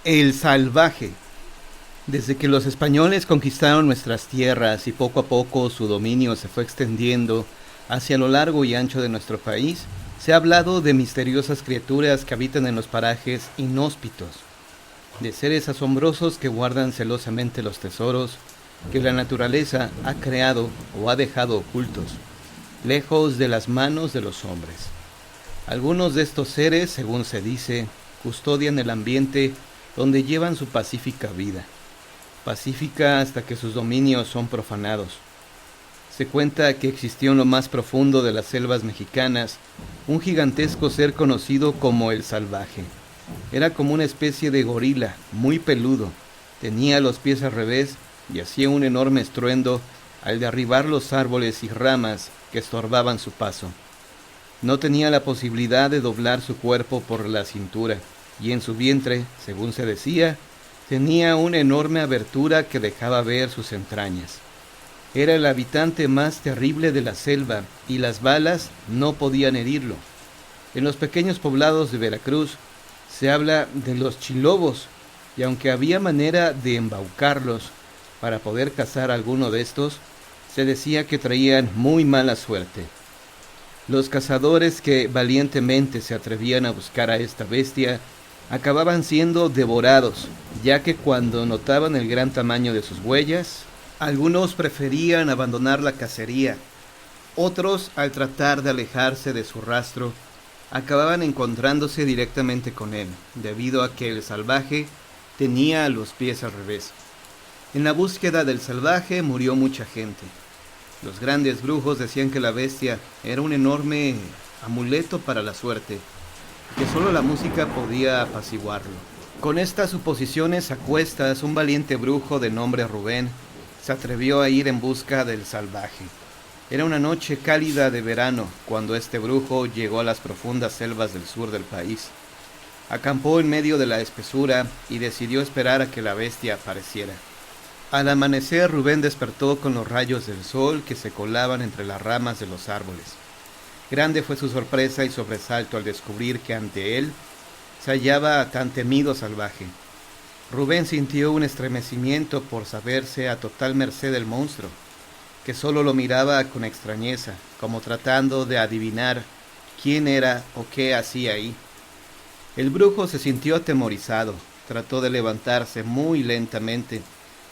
El salvaje. Desde que los españoles conquistaron nuestras tierras y poco a poco su dominio se fue extendiendo hacia lo largo y ancho de nuestro país, se ha hablado de misteriosas criaturas que habitan en los parajes inhóspitos, de seres asombrosos que guardan celosamente los tesoros que la naturaleza ha creado o ha dejado ocultos, lejos de las manos de los hombres. Algunos de estos seres, según se dice, custodian el ambiente donde llevan su pacífica vida, pacífica hasta que sus dominios son profanados. Se cuenta que existió en lo más profundo de las selvas mexicanas un gigantesco ser conocido como el salvaje. Era como una especie de gorila, muy peludo, tenía los pies al revés y hacía un enorme estruendo al derribar los árboles y ramas que estorbaban su paso. No tenía la posibilidad de doblar su cuerpo por la cintura, y en su vientre, según se decía, tenía una enorme abertura que dejaba ver sus entrañas. Era el habitante más terrible de la selva, y las balas no podían herirlo. En los pequeños poblados de Veracruz se habla de los chilobos, y aunque había manera de embaucarlos para poder cazar a alguno de estos, se decía que traían muy mala suerte. Los cazadores que valientemente se atrevían a buscar a esta bestia acababan siendo devorados, ya que cuando notaban el gran tamaño de sus huellas, algunos preferían abandonar la cacería. Otros, al tratar de alejarse de su rastro, acababan encontrándose directamente con él, debido a que el salvaje tenía los pies al revés. En la búsqueda del salvaje murió mucha gente. Los grandes brujos decían que la bestia era un enorme amuleto para la suerte, que solo la música podía apaciguarlo. Con estas suposiciones a cuestas, un valiente brujo de nombre Rubén se atrevió a ir en busca del salvaje. Era una noche cálida de verano cuando este brujo llegó a las profundas selvas del sur del país. Acampó en medio de la espesura y decidió esperar a que la bestia apareciera. Al amanecer, Rubén despertó con los rayos del sol que se colaban entre las ramas de los árboles. Grande fue su sorpresa y sobresalto al descubrir que ante él se hallaba tan temido salvaje. Rubén sintió un estremecimiento por saberse a total merced del monstruo, que solo lo miraba con extrañeza, como tratando de adivinar quién era o qué hacía ahí. El brujo se sintió atemorizado, trató de levantarse muy lentamente,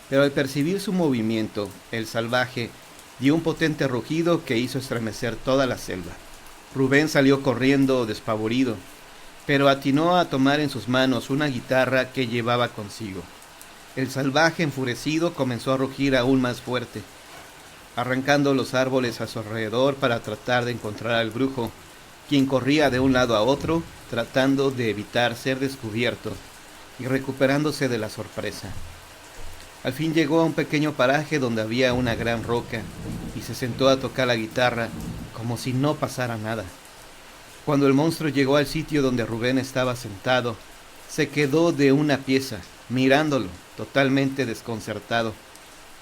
pero al percibir su movimiento, el salvaje dio un potente rugido que hizo estremecer toda la selva. Rubén salió corriendo despavorido, pero atinó a tomar en sus manos una guitarra que llevaba consigo. El salvaje, enfurecido, comenzó a rugir aún más fuerte, arrancando los árboles a su alrededor para tratar de encontrar al brujo, quien corría de un lado a otro, tratando de evitar ser descubierto y recuperándose de la sorpresa. Al fin llegó a un pequeño paraje donde había una gran roca y se sentó a tocar la guitarra como si no pasara nada. Cuando el monstruo llegó al sitio donde Rubén estaba sentado, se quedó de una pieza, mirándolo, totalmente desconcertado.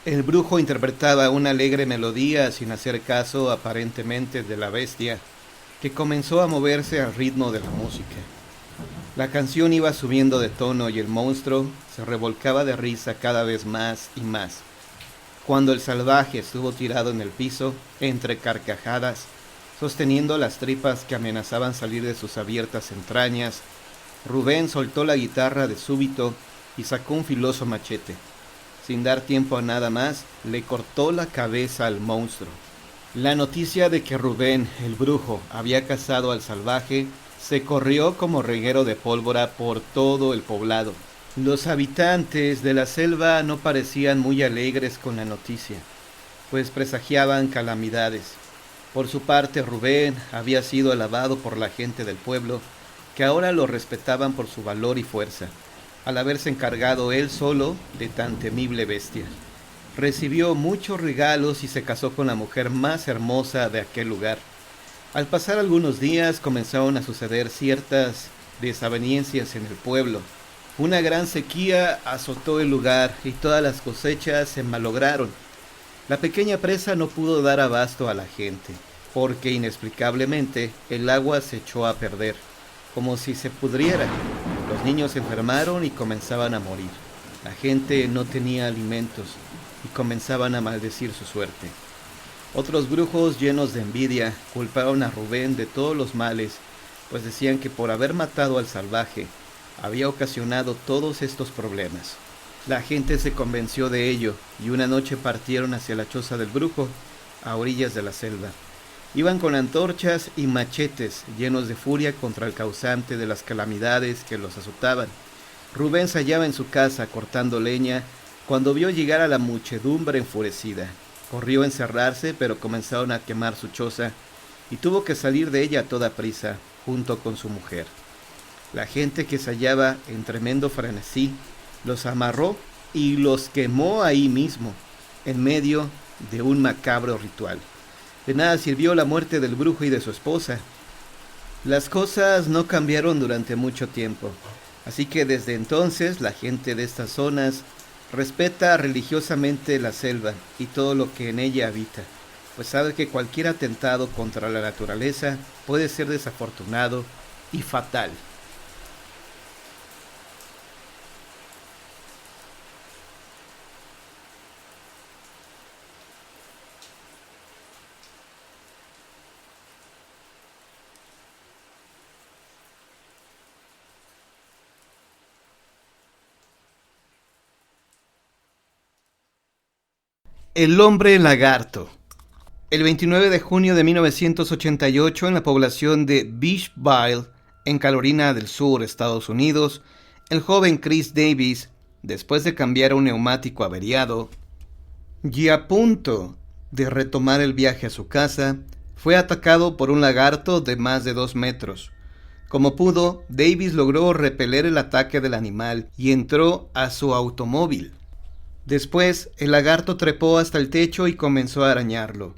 El brujo interpretaba una alegre melodía sin hacer caso aparentemente de la bestia, que comenzó a moverse al ritmo de la música. La canción iba subiendo de tono y el monstruo se revolcaba de risa cada vez más y más. Cuando el salvaje estuvo tirado en el piso, entre carcajadas, sosteniendo las tripas que amenazaban salir de sus abiertas entrañas, Rubén soltó la guitarra de súbito y sacó un filoso machete. Sin dar tiempo a nada más, le cortó la cabeza al monstruo. La noticia de que Rubén, el brujo, había cazado al salvaje se corrió como reguero de pólvora por todo el poblado. Los habitantes de la selva no parecían muy alegres con la noticia, pues presagiaban calamidades. Por su parte, Rubén había sido alabado por la gente del pueblo, que ahora lo respetaban por su valor y fuerza, al haberse encargado él solo de tan temible bestia. Recibió muchos regalos y se casó con la mujer más hermosa de aquel lugar. Al pasar algunos días comenzaron a suceder ciertas desavenencias en el pueblo. Una gran sequía azotó el lugar y todas las cosechas se malograron. La pequeña presa no pudo dar abasto a la gente, porque inexplicablemente el agua se echó a perder, como si se pudriera. Los niños se enfermaron y comenzaban a morir. La gente no tenía alimentos y comenzaban a maldecir su suerte. Otros brujos, llenos de envidia, culparon a Rubén de todos los males, pues decían que por haber matado al salvaje, había ocasionado todos estos problemas. La gente se convenció de ello y una noche partieron hacia la choza del brujo, a orillas de la selva. Iban con antorchas y machetes, llenos de furia contra el causante de las calamidades que los azotaban. Rubén se hallaba en su casa cortando leña cuando vio llegar a la muchedumbre enfurecida. Corrió a encerrarse, pero comenzaron a quemar su choza y tuvo que salir de ella a toda prisa, junto con su mujer. La gente, que se hallaba en tremendo frenesí, los amarró y los quemó ahí mismo, en medio de un macabro ritual. De nada sirvió la muerte del brujo y de su esposa. Las cosas no cambiaron durante mucho tiempo, así que desde entonces la gente de estas zonas respeta religiosamente la selva y todo lo que en ella habita, pues sabe que cualquier atentado contra la naturaleza puede ser desafortunado y fatal. El hombre lagarto. El 29 de junio de 1988, en la población de Beachville, en Carolina del Sur, Estados Unidos, el joven Chris Davis, después de cambiar un neumático averiado y a punto de retomar el viaje a su casa, fue atacado por un lagarto de más de 2 metros. Como pudo, Davis logró repeler el ataque del animal y entró a su automóvil. Después, el lagarto trepó hasta el techo y comenzó a arañarlo.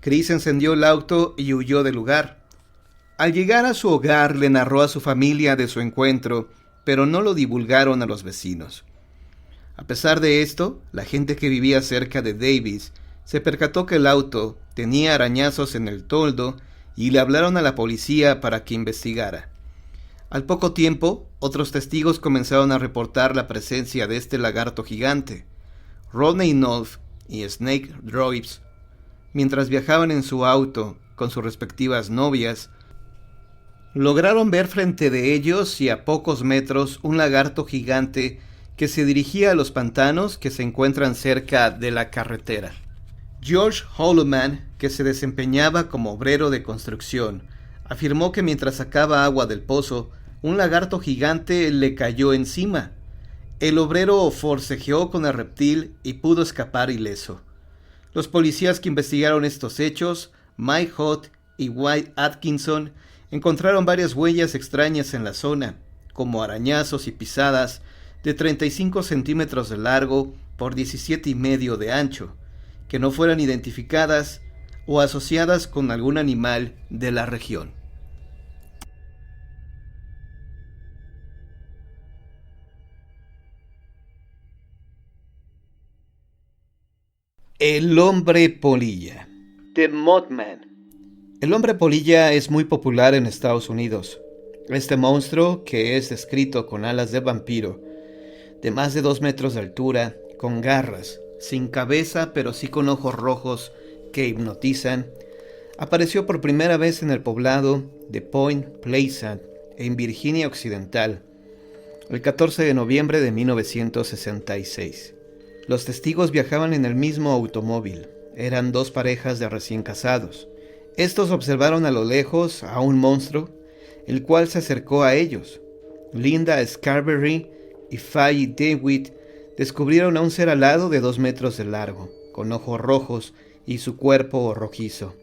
Chris encendió el auto y huyó del lugar. Al llegar a su hogar, le narró a su familia de su encuentro, pero no lo divulgaron a los vecinos. A pesar de esto, la gente que vivía cerca de Davis se percató que el auto tenía arañazos en el toldo y le hablaron a la policía para que investigara. Al poco tiempo, otros testigos comenzaron a reportar la presencia de este lagarto gigante. Rodney Knopf y Snake Drops, mientras viajaban en su auto con sus respectivas novias, lograron ver frente de ellos y a pocos metros un lagarto gigante que se dirigía a los pantanos que se encuentran cerca de la carretera. George Holloman, que se desempeñaba como obrero de construcción, afirmó que mientras sacaba agua del pozo, un lagarto gigante le cayó encima. El obrero forcejeó con el reptil y pudo escapar ileso. Los policías que investigaron estos hechos, Mike Hutt y White Atkinson, encontraron varias huellas extrañas en la zona, como arañazos y pisadas de 35 centímetros de largo por 17,5 de ancho, que no fueran identificadas o asociadas con algún animal de la región. El hombre polilla. The Mothman. El hombre polilla es muy popular en Estados Unidos. Este monstruo, que es descrito con alas de vampiro, de más de 2 metros de altura, con garras, sin cabeza pero sí con ojos rojos que hipnotizan, apareció por primera vez en el poblado de Point Pleasant, en Virginia Occidental, el 14 de noviembre de 1966. Los testigos viajaban en el mismo automóvil. Eran 2 parejas de recién casados. Estos observaron a lo lejos a un monstruo, el cual se acercó a ellos. Linda Scarberry y Faye DeWitt descubrieron a un ser alado de 2 metros de largo, con ojos rojos y su cuerpo rojizo.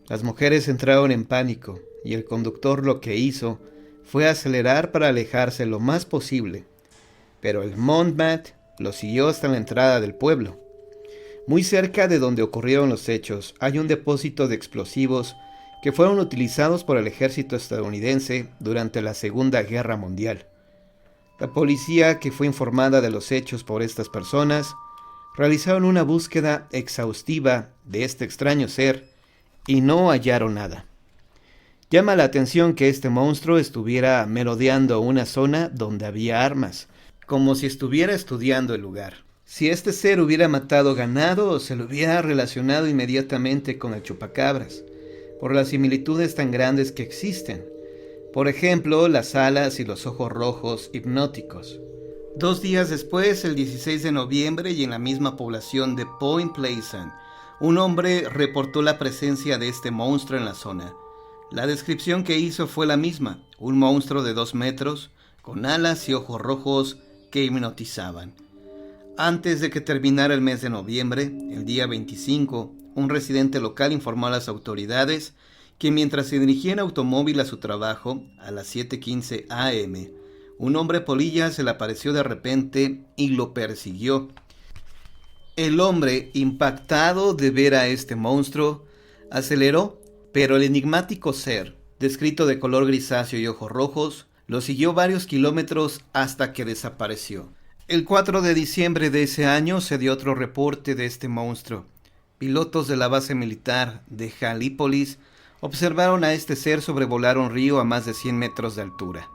Las mujeres entraron en pánico y el conductor lo que hizo fue acelerar para alejarse lo más posible, pero el Mothman lo siguió hasta la entrada del pueblo. Muy cerca de donde ocurrieron los hechos hay un depósito de explosivos que fueron utilizados por el ejército estadounidense durante la Segunda Guerra Mundial. La policía, que fue informada de los hechos por estas personas, realizaron una búsqueda exhaustiva de este extraño ser y no hallaron nada. Llama la atención que este monstruo estuviera merodeando una zona donde había armas, como si estuviera estudiando el lugar. Si este ser hubiera matado ganado, se lo hubiera relacionado inmediatamente con el chupacabras, por las similitudes tan grandes que existen. Por ejemplo, las alas y los ojos rojos hipnóticos. 2 días después, el 16 de noviembre, y en la misma población de Point Pleasant, un hombre reportó la presencia de este monstruo en la zona. La descripción que hizo fue la misma: un monstruo de 2 metros, con alas y ojos rojos que hipnotizaban. Antes de que terminara el mes de noviembre, el día 25, un residente local informó a las autoridades que mientras se dirigía en automóvil a su trabajo, a las 7:15 am, un hombre polilla se le apareció de repente y lo persiguió. El hombre, impactado de ver a este monstruo, aceleró, pero el enigmático ser, descrito de color grisáceo y ojos rojos, lo siguió varios kilómetros hasta que desapareció. El 4 de diciembre de ese año se dio otro reporte de este monstruo. Pilotos de la base militar de Galípolis observaron a este ser sobrevolar un río a más de 100 metros de altura.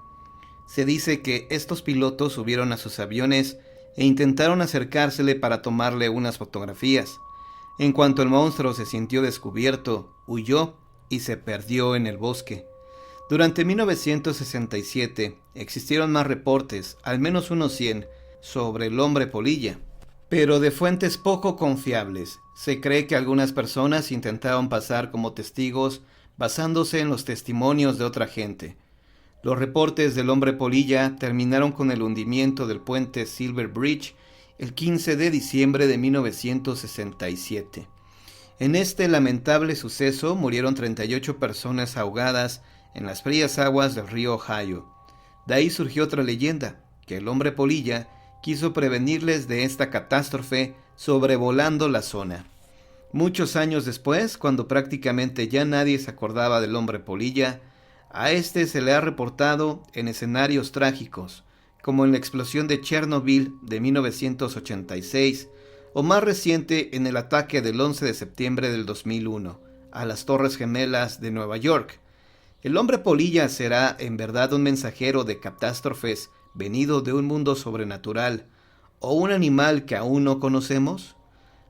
Se dice que estos pilotos subieron a sus aviones e intentaron acercársele para tomarle unas fotografías. En cuanto el monstruo se sintió descubierto, huyó y se perdió en el bosque. Durante 1967 existieron más reportes, al menos unos 100, sobre el hombre polilla, pero de fuentes poco confiables. Se cree que algunas personas intentaron pasar como testigos basándose en los testimonios de otra gente. Los reportes del hombre polilla terminaron con el hundimiento del puente Silver Bridge el 15 de diciembre de 1967. En este lamentable suceso murieron 38 personas ahogadas en las frías aguas del río Ohio. De ahí surgió otra leyenda, que el hombre polilla quiso prevenirles de esta catástrofe sobrevolando la zona. Muchos años después, cuando prácticamente ya nadie se acordaba del hombre polilla, a este se le ha reportado en escenarios trágicos, como en la explosión de Chernobyl de 1986, o más reciente en el ataque del 11 de septiembre del 2001 a las Torres Gemelas de Nueva York. ¿El hombre polilla será en verdad un mensajero de catástrofes venido de un mundo sobrenatural o un animal que aún no conocemos?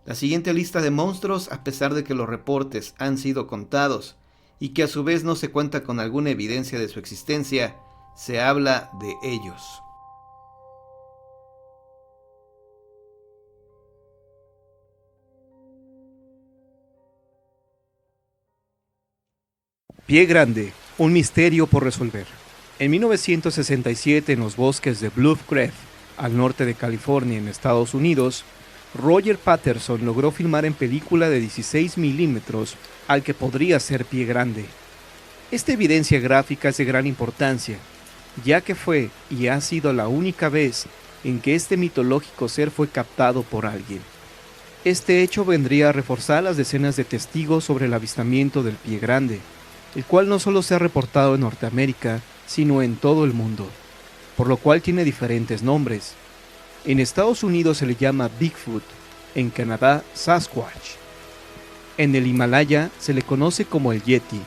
La siguiente lista de monstruos, a pesar de que los reportes han sido contados y que a su vez no se cuenta con alguna evidencia de su existencia, se habla de ellos. Pie Grande, un misterio por resolver. En 1967, en los bosques de Bluff Creek, al norte de California, en Estados Unidos, Roger Patterson logró filmar en película de 16 milímetros al que podría ser Pie Grande. Esta evidencia gráfica es de gran importancia, ya que fue y ha sido la única vez en que este mitológico ser fue captado por alguien. Este hecho vendría a reforzar las decenas de testigos sobre el avistamiento del Pie Grande, el cual no solo se ha reportado en Norteamérica, sino en todo el mundo, por lo cual tiene diferentes nombres. En Estados Unidos se le llama Bigfoot, en Canadá Sasquatch. En el Himalaya se le conoce como el Yeti,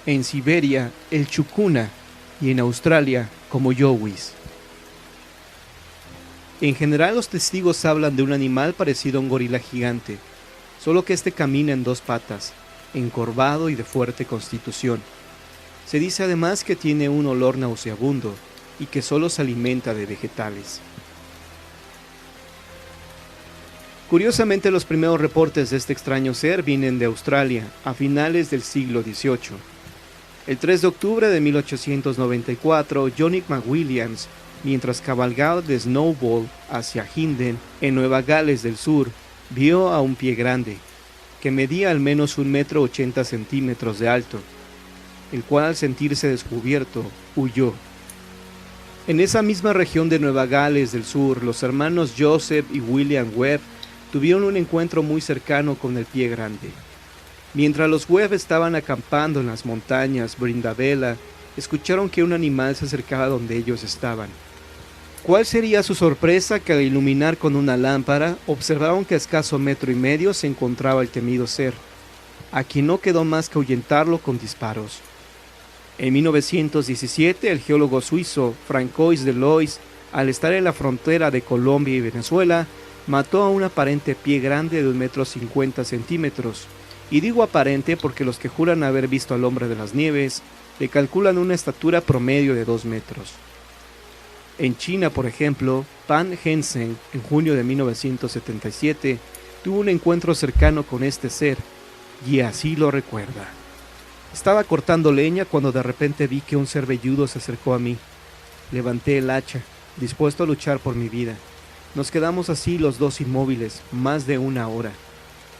en Siberia el Chukuna y en Australia como Yowis. En general los testigos hablan de un animal parecido a un gorila gigante, solo que este camina en 2 patas, encorvado y de fuerte constitución. Se dice además que tiene un olor nauseabundo y que solo se alimenta de vegetales. Curiosamente, los primeros reportes de este extraño ser vienen de Australia, a finales del siglo XVIII. El 3 de octubre de 1894, Johnny McWilliams, mientras cabalgaba de Snowball hacia Hinden, en Nueva Gales del Sur, vio a un pie grande, que medía al menos 1,80 m de alto, el cual al sentirse descubierto, huyó. En esa misma región de Nueva Gales del Sur, los hermanos Joseph y William Webb tuvieron un encuentro muy cercano con el Pie Grande. Mientras los Webb estaban acampando en las montañas Brindabella, escucharon que un animal se acercaba donde ellos estaban. ¿Cuál sería su sorpresa que al iluminar con una lámpara, observaron que a escaso 1,5 metros se encontraba el temido ser, a quien no quedó más que ahuyentarlo con disparos. En 1917, el geólogo suizo Francois Delois, al estar en la frontera de Colombia y Venezuela, mató a un aparente pie grande de 1,50 m. Y digo aparente porque los que juran haber visto al hombre de las nieves le calculan una estatura promedio de 2 metros. En China, por ejemplo, Pan Henseng, en junio de 1977, tuvo un encuentro cercano con este ser, y así lo recuerda. Estaba cortando leña cuando de repente vi que un ser velludo se acercó a mí. Levanté el hacha, dispuesto a luchar por mi vida. Nos quedamos así los dos inmóviles, más de 1 hora.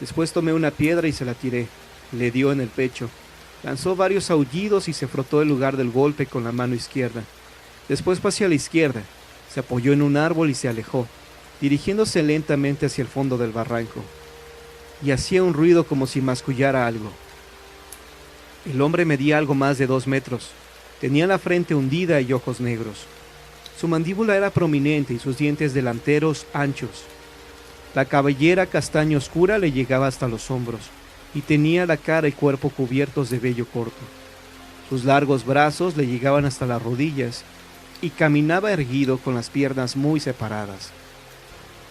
Después tomé una piedra y se la tiré. Le dio en el pecho. Lanzó varios aullidos y se frotó el lugar del golpe con la mano izquierda. Después pasé a la izquierda. Se apoyó en un árbol y se alejó, dirigiéndose lentamente hacia el fondo del barranco. Y hacía un ruido como si mascullara algo. El hombre medía algo más de 2 metros. Tenía la frente hundida y ojos negros. Su mandíbula era prominente y sus dientes delanteros anchos. La cabellera castaño oscura le llegaba hasta los hombros, y tenía la cara y cuerpo cubiertos de vello corto. Sus largos brazos le llegaban hasta las rodillas, y caminaba erguido con las piernas muy separadas.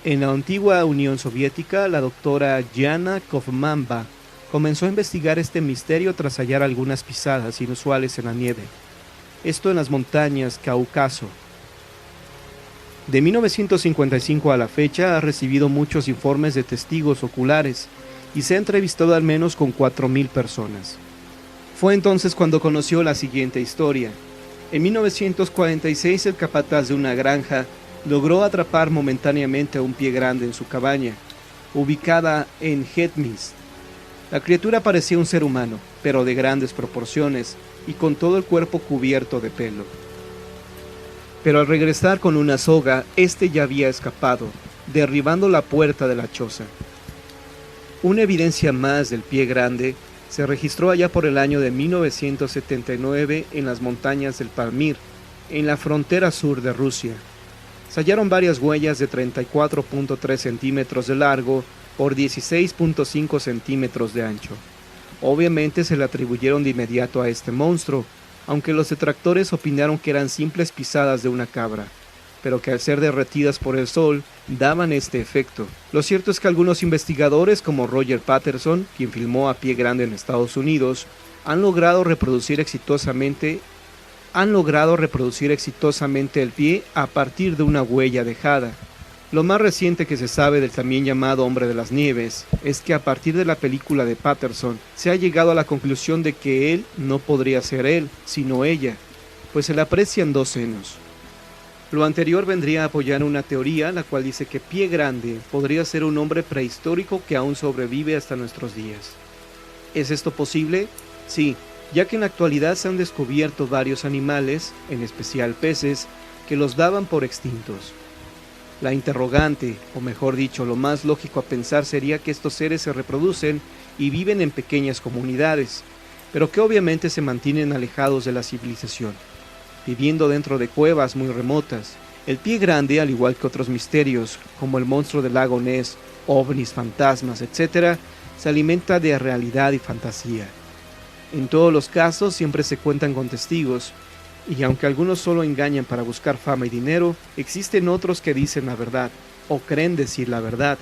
En la antigua Unión Soviética, la doctora Jana Kovmamba comenzó a investigar este misterio tras hallar algunas pisadas inusuales en la nieve. Esto en las montañas Cáucaso. De 1955 a la fecha ha recibido muchos informes de testigos oculares y se ha entrevistado al menos con 4,000 personas. Fue entonces cuando conoció la siguiente historia. En 1946 el capataz de una granja logró atrapar momentáneamente a un pie grande en su cabaña, ubicada en Hetmist. La criatura parecía un ser humano, pero de grandes proporciones y con todo el cuerpo cubierto de pelo. Pero al regresar con una soga, este ya había escapado, derribando la puerta de la choza. Una evidencia más del pie grande se registró allá por el año de 1979 en las montañas del Pamir, en la frontera sur de Rusia. Se hallaron varias huellas de 34.3 centímetros de largo por 16.5 centímetros de ancho. Obviamente se le atribuyeron de inmediato a este monstruo, aunque los detractores opinaron que eran simples pisadas de una cabra, pero que al ser derretidas por el sol daban este efecto. Lo cierto es que algunos investigadores como Roger Patterson, quien filmó a pie grande en Estados Unidos, han logrado reproducir exitosamente el pie a partir de una huella dejada. Lo más reciente que se sabe del también llamado Hombre de las Nieves es que a partir de la película de Patterson se ha llegado a la conclusión de que él no podría ser él, sino ella, pues se le aprecian 2 senos. Lo anterior vendría a apoyar una teoría la cual dice que Pie Grande podría ser un hombre prehistórico que aún sobrevive hasta nuestros días. ¿Es esto posible? Sí, ya que en la actualidad se han descubierto varios animales, en especial peces, que los daban por extintos. La interrogante, o mejor dicho, lo más lógico a pensar sería que estos seres se reproducen y viven en pequeñas comunidades, pero que obviamente se mantienen alejados de la civilización, viviendo dentro de cuevas muy remotas. El Pie Grande, al igual que otros misterios, como el monstruo del lago Ness, ovnis, fantasmas, etc., se alimenta de realidad y fantasía. En todos los casos siempre se cuentan con testigos, y aunque algunos solo engañan para buscar fama y dinero, existen otros que dicen la verdad, o creen decir la verdad,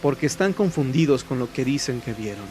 porque están confundidos con lo que dicen que vieron.